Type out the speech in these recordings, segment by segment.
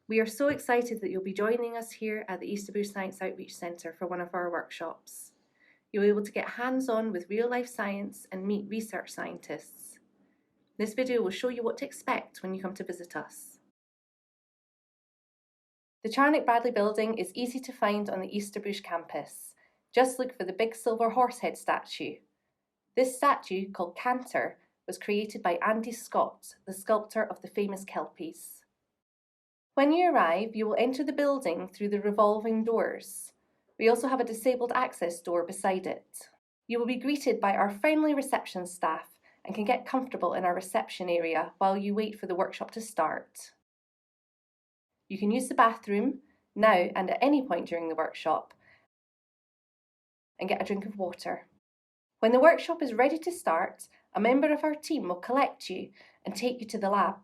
We are so excited that you'll be joining us here at the Easter Bush Science Outreach Centre for one of our workshops. You'll be able to get hands-on with real-life science and meet research scientists. This video will show you what to expect when you come to visit us. The Charnock-Bradley building is easy to find on the Easter Bush campus. Just look for the big silver horsehead statue. This statue, called Cantor, was created by Andy Scott, the sculptor of the famous Kelpies. When you arrive, you will enter the building through the revolving doors. We also have a disabled access door beside it. You will be greeted by our friendly reception staff and can get comfortable in our reception area while you wait for the workshop to start. You can use the bathroom now and at any point during the workshop and get a drink of water. When the workshop is ready to start, a member of our team will collect you and take you to the lab.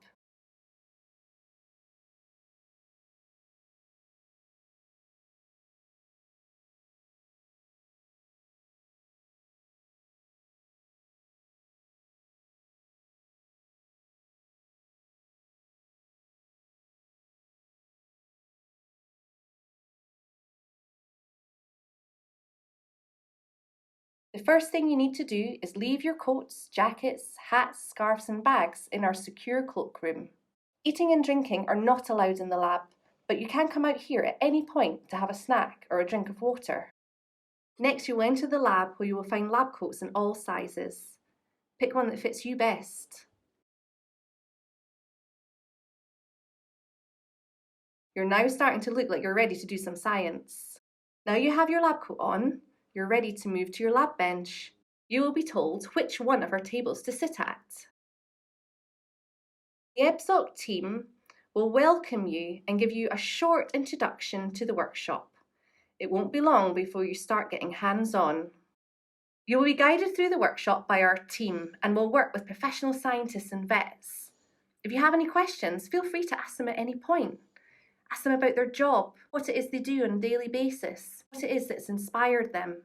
The first thing you need to do is leave your coats, jackets, hats, scarves and bags in our secure cloakroom. Eating and drinking are not allowed in the lab, but you can come out here at any point to have a snack or a drink of water. Next, you will enter the lab where you will find lab coats in all sizes. Pick one that fits you best. You're now starting to look like you're ready to do some science. Now you have your lab coat on, you're ready to move to your lab bench. You will be told which one of our tables to sit at. The EBSOC team will welcome you and give you a short introduction to the workshop. It won't be long before you start getting hands-on. You will be guided through the workshop by our team and will work with professional scientists and vets. If you have any questions, feel free to ask them at any point. Ask them about their job, what it is they do on a daily basis, what it is that's inspired them.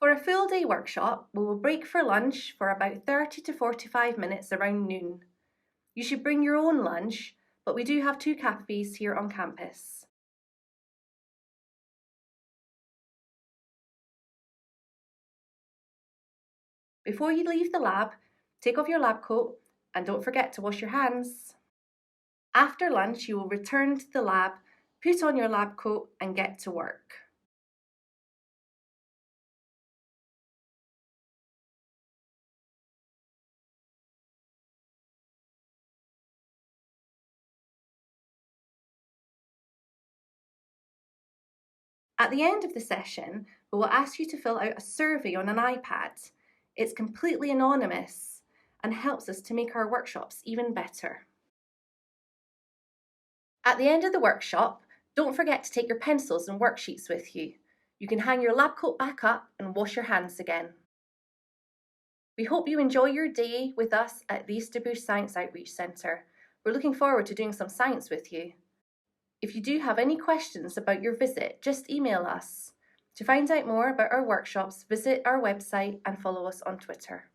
For a full day workshop, we will break for lunch for about 30 to 45 minutes around noon. You should bring your own lunch, but we do have 2 cafes here on campus. Before you leave the lab, take off your lab coat and don't forget to wash your hands. After lunch, you will return to the lab, put on your lab coat and get to work. At the end of the session, we will ask you to fill out a survey on an iPad. It's completely anonymous and helps us to make our workshops even better. At the end of the workshop, don't forget to take your pencils and worksheets with you. You can hang your lab coat back up and wash your hands again. We hope you enjoy your day with us at the Easter Bush Science Outreach Centre. We're looking forward to doing some science with you. If you do have any questions about your visit, just email us. To find out more about our workshops, visit our website and follow us on Twitter.